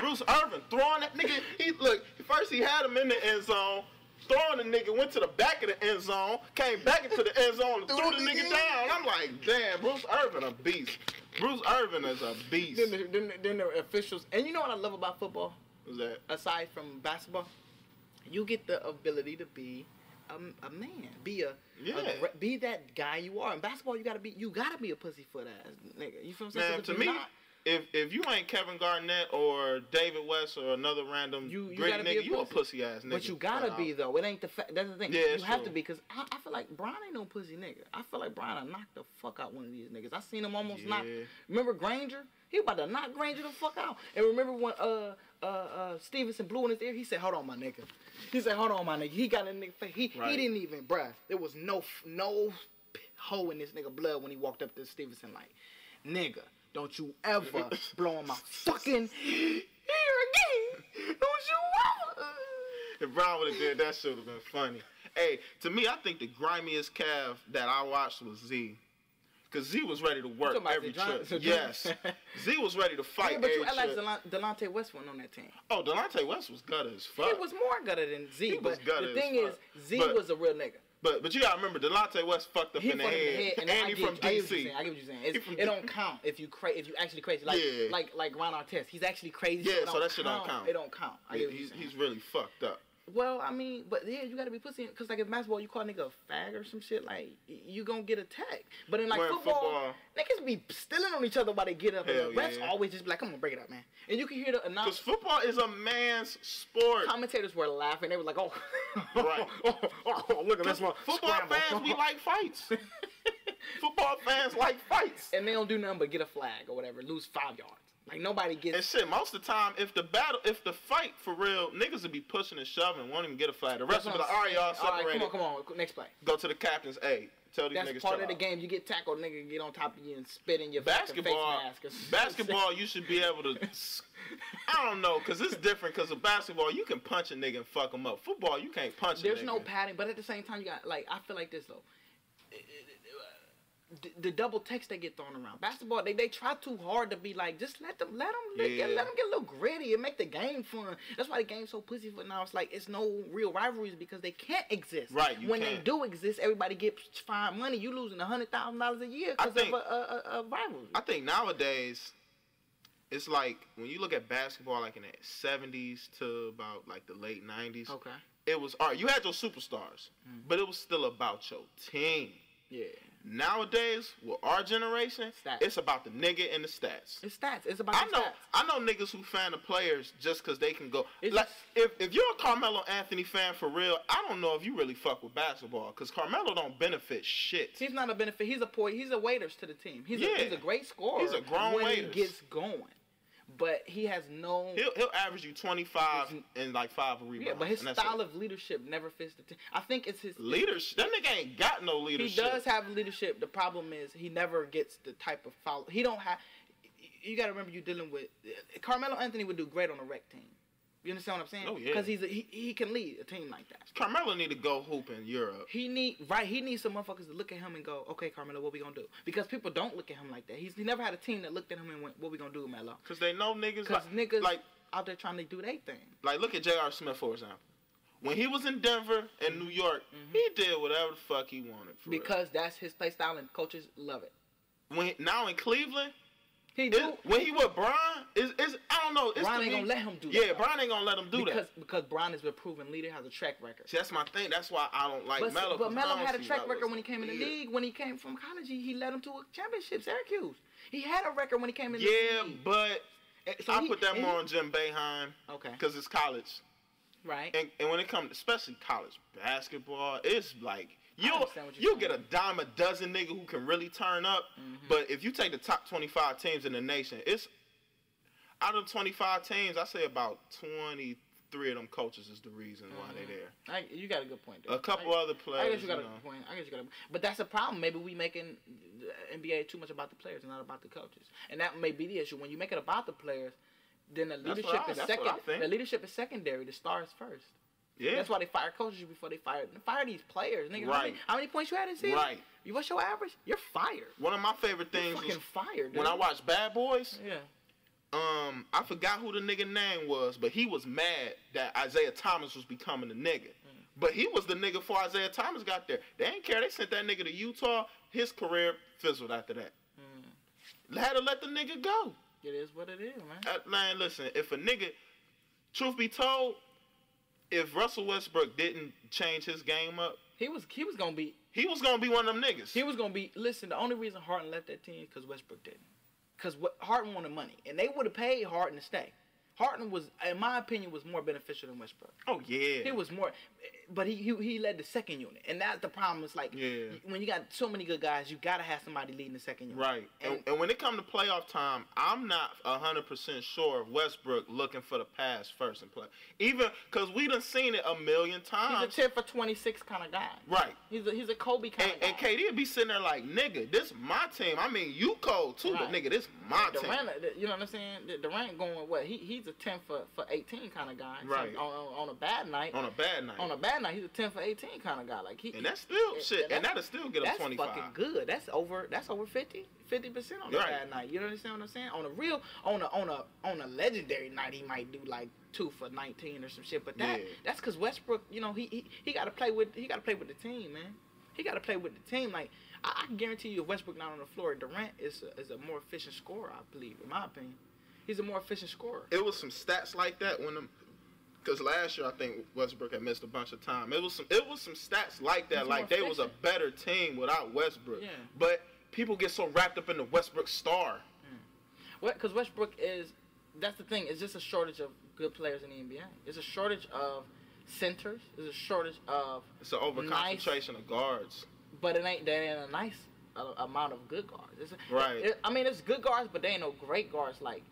Bruce Irvin throwing that nigga. First he had him in the end zone. Throwing the nigga, went to the back of the end zone, came back into the end zone and threw the nigga down. I'm like, damn, Bruce Irvin a beast. Bruce Irvin is a beast. Then the officials, and you know what I love about football? What's that? Aside from basketball, you get the ability to be a man, be that guy you are. In basketball, you gotta be a pussyfoot ass nigga. You feel what I'm saying? Man, to me. If you ain't Kevin Garnett or David West or another random great nigga, you a pussy ass nigga. But you gotta be though. It ain't that's the thing. Yeah, you have to be because I feel like Brian ain't no pussy nigga. I feel like Brian knocked the fuck out one of these niggas. I seen him almost knock. Remember Granger? He about to knock Granger the fuck out. And remember when Stevenson blew in his ear? He said, "Hold on, my nigga." He said, "Hold on, my nigga." He got a nigga face. He didn't even, bruh. There was no hole in this nigga blood when he walked up to Stevenson like, nigga. Don't you ever blow in my fucking ear again. Don't you ever. If Brown would have did that, shit would have been funny. Hey, to me, I think the grimiest calf that I watched was Z. Because Z was ready to work every trip. Yes. Z was ready to fight every trip. But you like Delonte West went on that team. Oh, Delonte West was gutted as fuck. He was more gutted than Z. But the thing is, Z was a real nigga. But you gotta remember, Delonte West fucked up in the head, and he from DC. I get what you're saying. It don't count if you actually crazy. Like Ron Artest, he's actually crazy. Yeah, so that shit don't count. It don't count. He's really fucked up. Well, I mean, but yeah, you gotta be pussy. Cause like in basketball, you call a nigga a fag or some shit, like you gonna get attacked. But in like football, niggas be stealing on each other while they get up. And the refs always just be like, "Come on, break it up, man." And you can hear the announce. Cause football is a man's sport. Commentators were laughing. They were like, "Oh, right, look at this one." Football fans, we like fights. Football fans like fights, and they don't do nothing but get a flag or whatever, lose 5 yards. Like nobody gets. And shit, most of the time, if the fight for real, niggas would be pushing and shoving, won't even get a flag. The rest of them be like, all right, y'all separated. All right, come on, next play. Go to the captains. Hey, tell these niggas. That's part of the game. You get tackled, nigga, get on top of you and spit in your face mask. Basketball, you should be able to. I don't know, cause it's different. Cause of basketball, you can punch a nigga and fuck him up. Football, you can't punch. There's no padding, but at the same time, you got like I feel like this though. The double text they get thrown around. Basketball, they try too hard to be like, just let them get a little gritty and make the game fun. That's why the game's so pussyfoot now. It's like it's no real rivalries because they can't exist. Right. When they do exist, everybody gets fine money. You losing $100,000 a year because of a rivalry. I think nowadays it's like when you look at basketball, like in the 70s to about like the late 90s. Okay. It was you had your superstars, but it was still about your team. Yeah. Nowadays, with our generation, it's about the nigga and the stats. It's stats. It's about the stats. I know niggas who fan of players just because they can go. Like, if you're a Carmelo Anthony fan for real, I don't know if you really fuck with basketball because Carmelo don't benefit shit. He's not a benefit. He's a waiters to the team. He's a great scorer. He's a grown when waiters. he gets going. But he has no... He'll average you 25 and like 5 rebounds. Yeah, but his style of leadership never fits the team. I think it's his... Leadership? That nigga ain't got no leadership. He does have leadership. The problem is he never gets the type of foul. He don't have... You got to remember you're dealing with... Carmelo Anthony would do great on a rec team. You understand what I'm saying? Oh, yeah. Because he can lead a team like that. Carmelo need to go hoop in Europe. He needs some motherfuckers to look at him and go, okay, Carmelo, what we gonna do? Because people don't look at him like that. He never had a team that looked at him and went, what we gonna do, Melo? Because they know niggas... Because niggas like, out there trying to do their thing. Like, look at J.R. Smith, for example. When he was in Denver and New York, he did whatever the fuck he wanted. Because that's his play style and coaches love it. Now in Cleveland... When he with Brian, I don't know. Brian ain't gonna let him do that. Yeah, Brian ain't gonna let him do that. Because Brian is a proven leader, has a track record. See, that's my thing. That's why I don't like Melo. But Melo had a track record when he came in the league. When he came from college, he led him to a championship, Syracuse. He had a record when he came in the league. Yeah, but I put that more on Jim Boeheim. Okay. Because it's college. Right. And when it comes, especially college basketball, it's like... You'll get a dime a dozen nigga who can really turn up, but if you take the top 25 teams in the nation, it's out of 25 teams, I say about 23 of them coaches is the reason why they're there. You got a good point there. A couple other players. I guess you got a good point. But that's a problem. Maybe we making the NBA too much about the players and not about the coaches, and that may be the issue. When you make it about the players, then the leadership is second. The leadership is secondary. The stars first. Yeah. That's why they fire coaches before they fire these players. Nigga, right. How many points you had in season? Right. What's your average? You're fired. One of my favorite things was fired, when I watched Bad Boys. Yeah. I forgot who the nigga name was, but he was mad that Isaiah Thomas was becoming the nigga. But he was the nigga before Isaiah Thomas got there. They didn't care. They sent that nigga to Utah. His career fizzled after that. Had to let the nigga go. It is what it is, man. Man, listen, if a nigga, truth be told, if Russell Westbrook didn't change his game up, he was gonna be one of them niggas. He was gonna be. Listen, the only reason Harden left that team is because Westbrook didn't. Because Harden wanted money, and they would have paid Harden to stay. Harden was, in my opinion, was more beneficial than Westbrook. Oh yeah, he was more, but he led the second unit, and that's the problem. It's like when you got so many good guys, you gotta have somebody leading the second unit. Right, and when it comes to playoff time, I'm not 100% sure of Westbrook looking for the pass first and play. Even because we done seen it a million times. He's a 10 for 26 kind of guy. Right. He's a Kobe kind of guy. And KD would be sitting there like, nigga, this my team. I mean, you cold too, but nigga, this my team. You know what I'm saying? Durant going what? He's a 10 for 18 kind of guy. Right. So on a bad night. On a bad night. On a bad night, he's a 10 for 18 kind of guy. Like and that's still shit. And that'll still get him 25. That's fucking good. That's over 50% on a bad night. You understand what I'm saying? On a real on a legendary night, he might do like 2 for 19 or some shit. But that's because Westbrook, you know, he got to play with the team, man. He got to play with the team. Like I can guarantee you, if Westbrook not on the floor, Durant is a more efficient scorer. I believe, in my opinion, he's a more efficient scorer. It was some stats like that because last year I think Westbrook had missed a bunch of time. It was some stats like that. Like they was a better team without Westbrook. Yeah. But people get so wrapped up in the Westbrook star. Because Westbrook that's the thing. It's just a shortage of good players in the NBA. It's a shortage of centers. There's a shortage of it's an overconcentration of guards. But there ain't a nice amount of good guards. Right. It's good guards, but they ain't no great guards like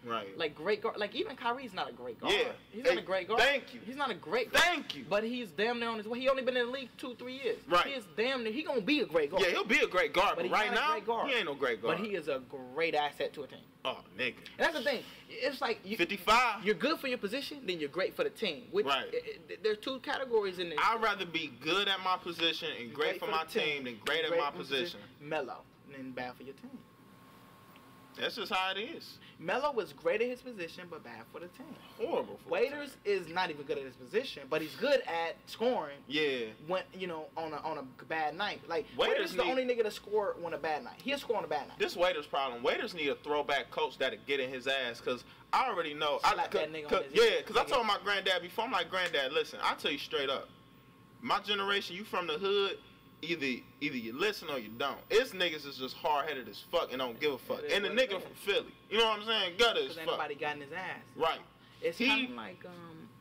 great guard. Like even Kyrie's not a great guard. Yeah. He's not a great guard. Thank you. He's not a great guard. Thank you. But he's damn near on his way. He only been in the league 2-3 years. Right. He is damn near. He gonna be a great guard. Yeah, he'll be a great guard. But right now, he ain't no great guard. But he is a great asset to a team. Oh, nigga. And that's the thing. It's like 55. You're good for your position, then you're great for the team. Right. There's two categories in this. I'd rather be good at my position and great for my team than great at my position. Mellow and bad for your team. That's just how it is. Melo was great at his position, but bad for the team. Horrible. For Waiters is not even good at his position, but he's good at scoring. Yeah. When on a bad night, like Waiters the only nigga to score on a bad night. He'll score on a bad night. This Waiters problem. Waiters need a throwback coach that'll get in his ass, cause I already know. Cause I told my granddad before. I'm like, Granddad, listen, I'll tell you straight up. My generation, you from the hood. Either you listen or you don't. It's niggas is just hard headed as fuck and don't give a fuck. And the nigga from Philly, you know what I'm saying? Gutter as fuck. Ain't nobody got in his ass. Right. It's kind of like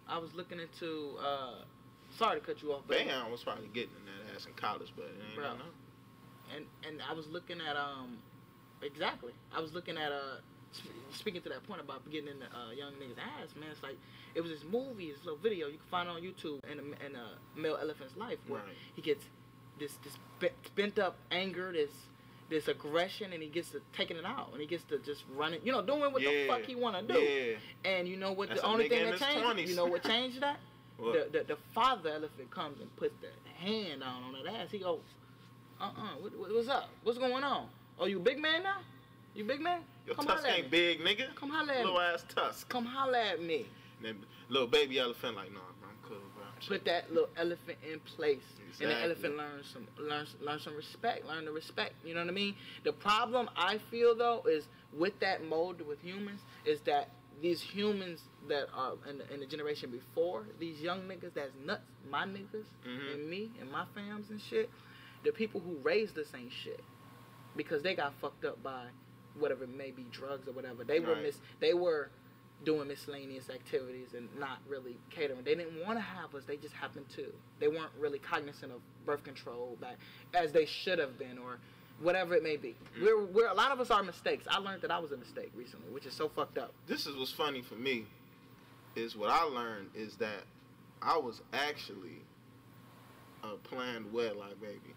I was looking into. Sorry to cut you off. But Bayon was probably getting in that ass in college, but it ain't nothing. And I was looking at exactly. I was looking at speaking to that point about getting in the young niggas' ass, man. It's like it was this movie, this little video you can find on YouTube in a male elephant's life where he gets this pent up anger, this aggression, and he gets to taking it out, and he gets to just running, doing what the fuck he want to do. Yeah. And you know what? That's the only thing that changed. You know what changed that? What? The father elephant comes and puts the hand on that ass. He goes, what's up? What's going on? Oh, you big man now? You big man? Your tusk ain't big, nigga. Come holla at me. Little ass tusk. Come holla at me. And then little baby elephant like, no, I'm cool, bro. Put that little elephant in place. Exactly. And the elephant learn some respect, learn to respect. You know what I mean? The problem I feel though is with that mold with humans is that these humans that are in the generation before, these young niggas that's nuts, my niggas and me and my fams and shit, the people who raised us ain't shit because they got fucked up by whatever it may be, drugs or whatever. They were doing miscellaneous activities and not really catering. They didn't want to have us. They just happened to. They weren't really cognizant of birth control back as they should have been, or whatever it may be. We're a lot of us are mistakes. I learned that I was a mistake recently, which is so fucked up. This is what's funny for me. Is what I learned is that I was actually a planned wedlock baby.